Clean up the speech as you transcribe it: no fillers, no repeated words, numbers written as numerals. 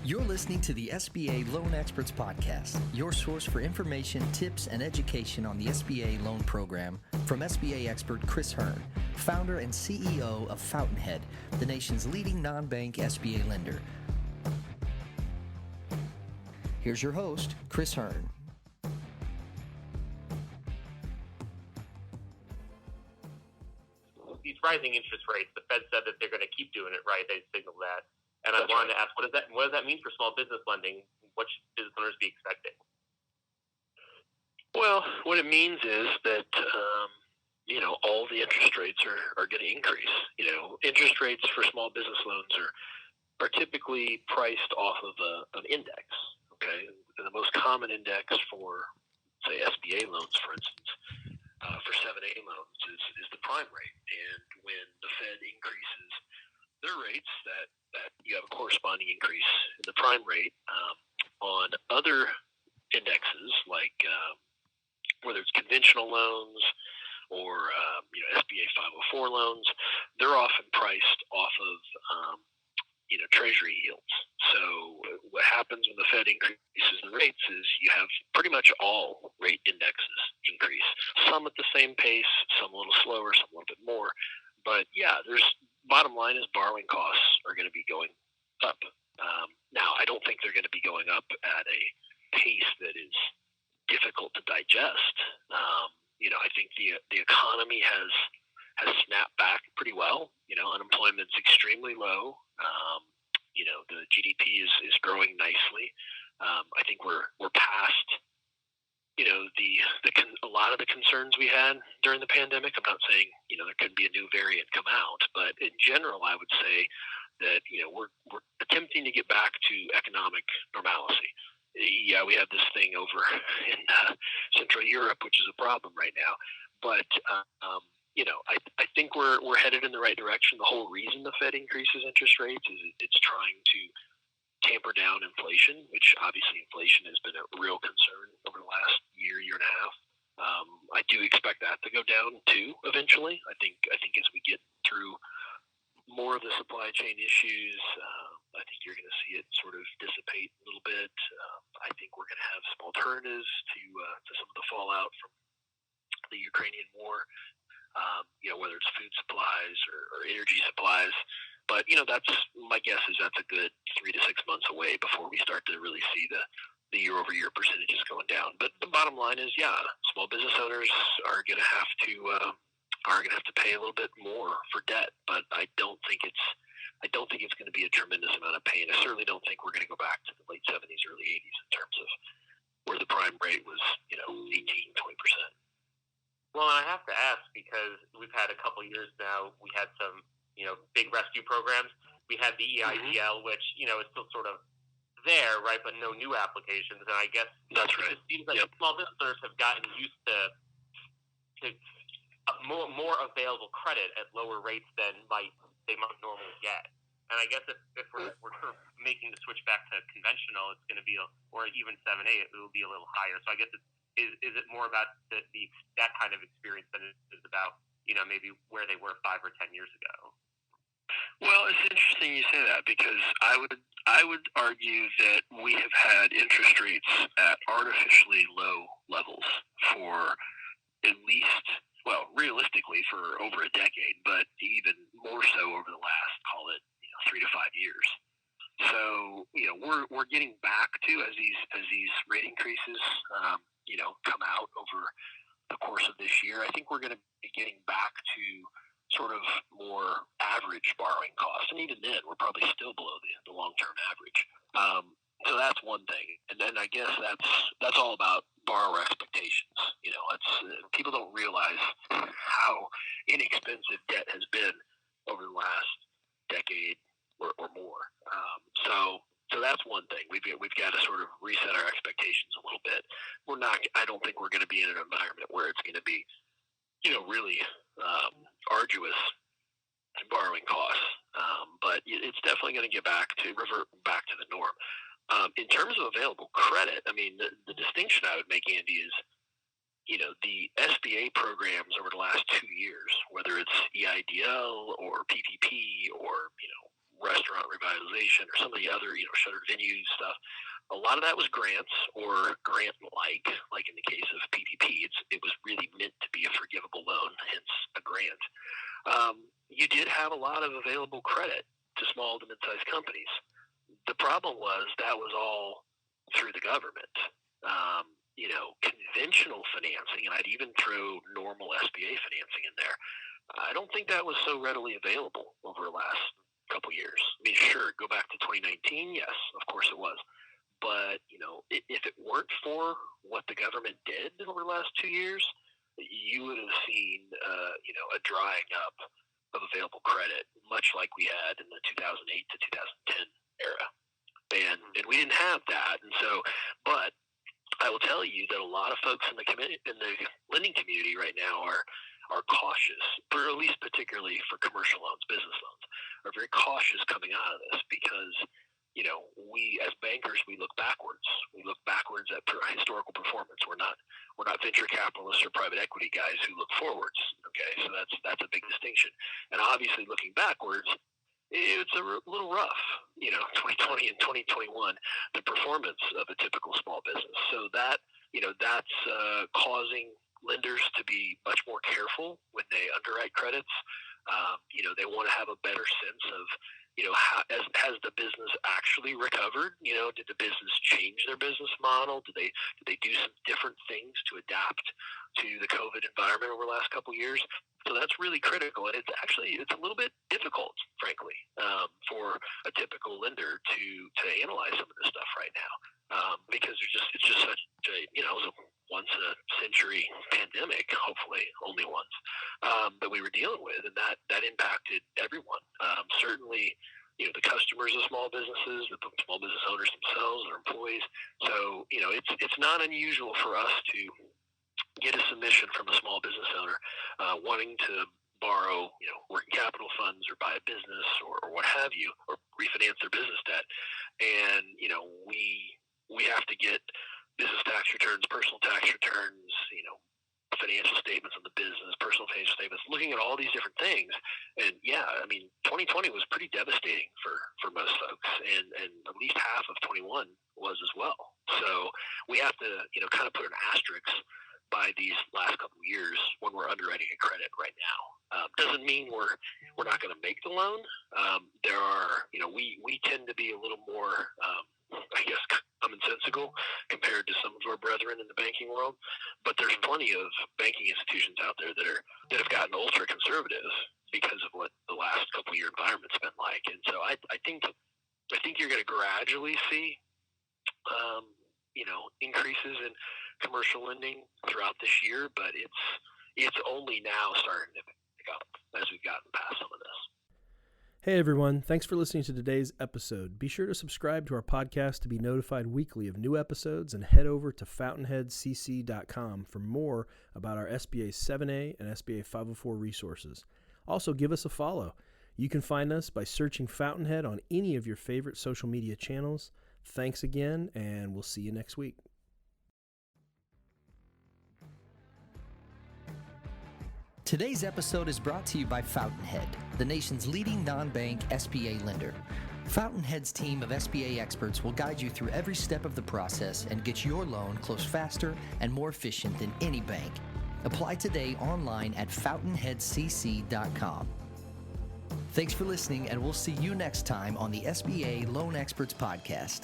You're listening to the SBA Loan Experts Podcast, your source for information, tips, and education on the SBA loan program from SBA expert Chris Hearn, founder and CEO of Fountainhead, the nation's leading non-bank SBA lender. Here's your host, Chris Hearn. These rising interest rates, the Fed said that they're going to keep doing it, right? They signaled that. And I wanted to ask, what does that mean for small business lending? What should business owners be expecting? Well, what it means is that, all the interest rates are going to increase. Interest rates for small business loans are typically priced off of an index, okay? And the most common index for, say, SBA loans, for instance, for 7A loans is the prime rate. And when the Fed increases their rates, that you have a corresponding increase in the prime rate. On other indexes, like whether it's conventional loans or SBA 504 loans, they're often priced off of Treasury yields. So what happens when the Fed increases the rates is you have pretty much all rate indexes increase. Some at the same pace, some a little slower, some a little bit more. But yeah, bottom line is borrowing costs are going to be going up. Now, I don't think they're going to be going up at a pace that is difficult to digest. I think the economy has snapped back pretty well. Unemployment's extremely low. The GDP is growing nicely. I think we're past a lot of the concerns we had during the pandemic. I'm not saying there could be a new variant come out, but in general, I would say that we're attempting to get back to economic normalcy. Yeah, we have this thing over in Central Europe, which is a problem right now, but I think we're headed in the right direction. The whole reason the Fed increases interest rates is it's trying to tamper down inflation, which obviously inflation has been a real concern over the last year and a half. I do expect that to go down too eventually. I think as we get through more of the supply chain issues, I think you're going to see it sort of dissipate a little bit. I think we're going to have some alternatives to some of the fallout from the Ukrainian war. Whether it's food supplies or energy supplies. But, that's my guess is that's a good 3 to 6 months away before we start to really see the year-over-year percentages going down. But the bottom line is, small business owners are going to have to pay a little bit more for debt. But I don't think it's going to be a tremendous amount of pain. I certainly don't think we're going to go back to the late 70s, early 80s in terms of where the prime rate was, 18, 20%. Well, and I have to ask because we've had a couple years now. We had some, big rescue programs. We had the EIDL, which, is still sort of there, right, but no new applications. And I guess that's right. It seems like small businesses have gotten used to more available credit at lower rates than they might normally get. And I guess if we're sort of making the switch back to conventional, it's going to be, or even 7A, it will be a little higher. So I guess is it more about that kind of experience than it is about, maybe where they were 5 or 10 years ago? Well, it's interesting you say that because I would argue that we have had interest rates at artificially low levels for at least, realistically for over a decade, but even more so over the last, call it, 3 to 5 years. So, we're getting back to as these rate increases, come out over the course of this year. I think we're going to be getting back to sort of more average borrowing costs, and even then, we're probably still below the long-term average. So that's one thing, and then I guess that's all about borrower expectations. People don't realize how inexpensive debt has been over the last decade or more. So that's one thing. We've got to sort of reset our expectations a little bit. I don't think we're going to be in an environment where it's going to be, really arduous borrowing costs. But it's definitely going to revert back to the norm. In terms of available credit, I mean, the distinction I would make, Andy, is, the SBA programs over the last 2 years, whether it's EIDL or PPP or, restaurant revitalization or some of the other, shuttered venue stuff, a lot of that was grants or grant-like, like in the case of PPP. It was really meant to be a forgivable loan, hence a grant. You did have a lot of available credit to small to mid-sized companies. The problem was that was all through the government. Conventional financing, and I'd even throw normal SBA financing in there, I don't think that was so readily available over the last couple years. I mean, sure, go back to 2019, yes, of course it was. But, if it weren't for what the government did over the last 2 years, you would have seen, a drying up of available credit, much like we had in the 2008 to 2010 era. And we didn't have that. And so, but I will tell you that a lot of folks in the lending community right now are cautious, or at least particularly for commercial loans, business loans, are very cautious coming out of this because, we as bankers, we look backwards. We look backwards at historical performance. We're not venture capitalists or private equity guys who look forwards. Okay, so that's a big distinction. And obviously, looking backwards, it's a little rough. 2020 and 2021, the performance of a typical small business. So that's causing lenders to be much more careful when they underwrite credits. They want to have a better sense of, has the business actually recovered? Did the business change their business model? Did they do some different things to adapt to the COVID environment over the last couple of years? So that's really critical, and it's a little bit difficult, frankly, for a typical lender to analyze some of this stuff right now, because it's just such a once in a century pandemic, hopefully only once, that we were dealing with, and that impacted everyone. Certainly, the customers of small businesses, the small business owners themselves, their employees. So, it's not unusual for us to get a submission from a small business owner wanting to borrow, working capital funds or buy a business or what have you, or refinance their business debt, and we have to get business tax returns, personal tax returns, financial statements of the business, personal financial statements, looking at all these different things. And 2020 was pretty devastating for most folks, and at least half of 21 was as well. So we have to, kind of put an asterisk by these last couple of years when we're underwriting a credit right now. Doesn't mean we're not going to make the loan. There are, we tend to be a little more, commonsensical compared to some of our brethren in the banking world, but there's plenty of banking institutions out there that have gotten ultra conservative because of what the last couple of year environment's been like. And so I think you're going to gradually see increases in commercial lending throughout this year, but it's only now starting to pick up as we've gotten past some of this. Hey everyone, thanks for listening to today's episode. Be sure to subscribe to our podcast to be notified weekly of new episodes, and head over to FountainheadCC.com for more about our SBA 7A and SBA 504 resources. Also, give us a follow. You can find us by searching Fountainhead on any of your favorite social media channels. Thanks again, and we'll see you next week. Today's episode is brought to you by Fountainhead, the nation's leading non-bank SBA lender. Fountainhead's team of SBA experts will guide you through every step of the process and get your loan closed faster and more efficient than any bank. Apply today online at FountainheadCC.com. Thanks for listening, and we'll see you next time on the SBA Loan Experts Podcast.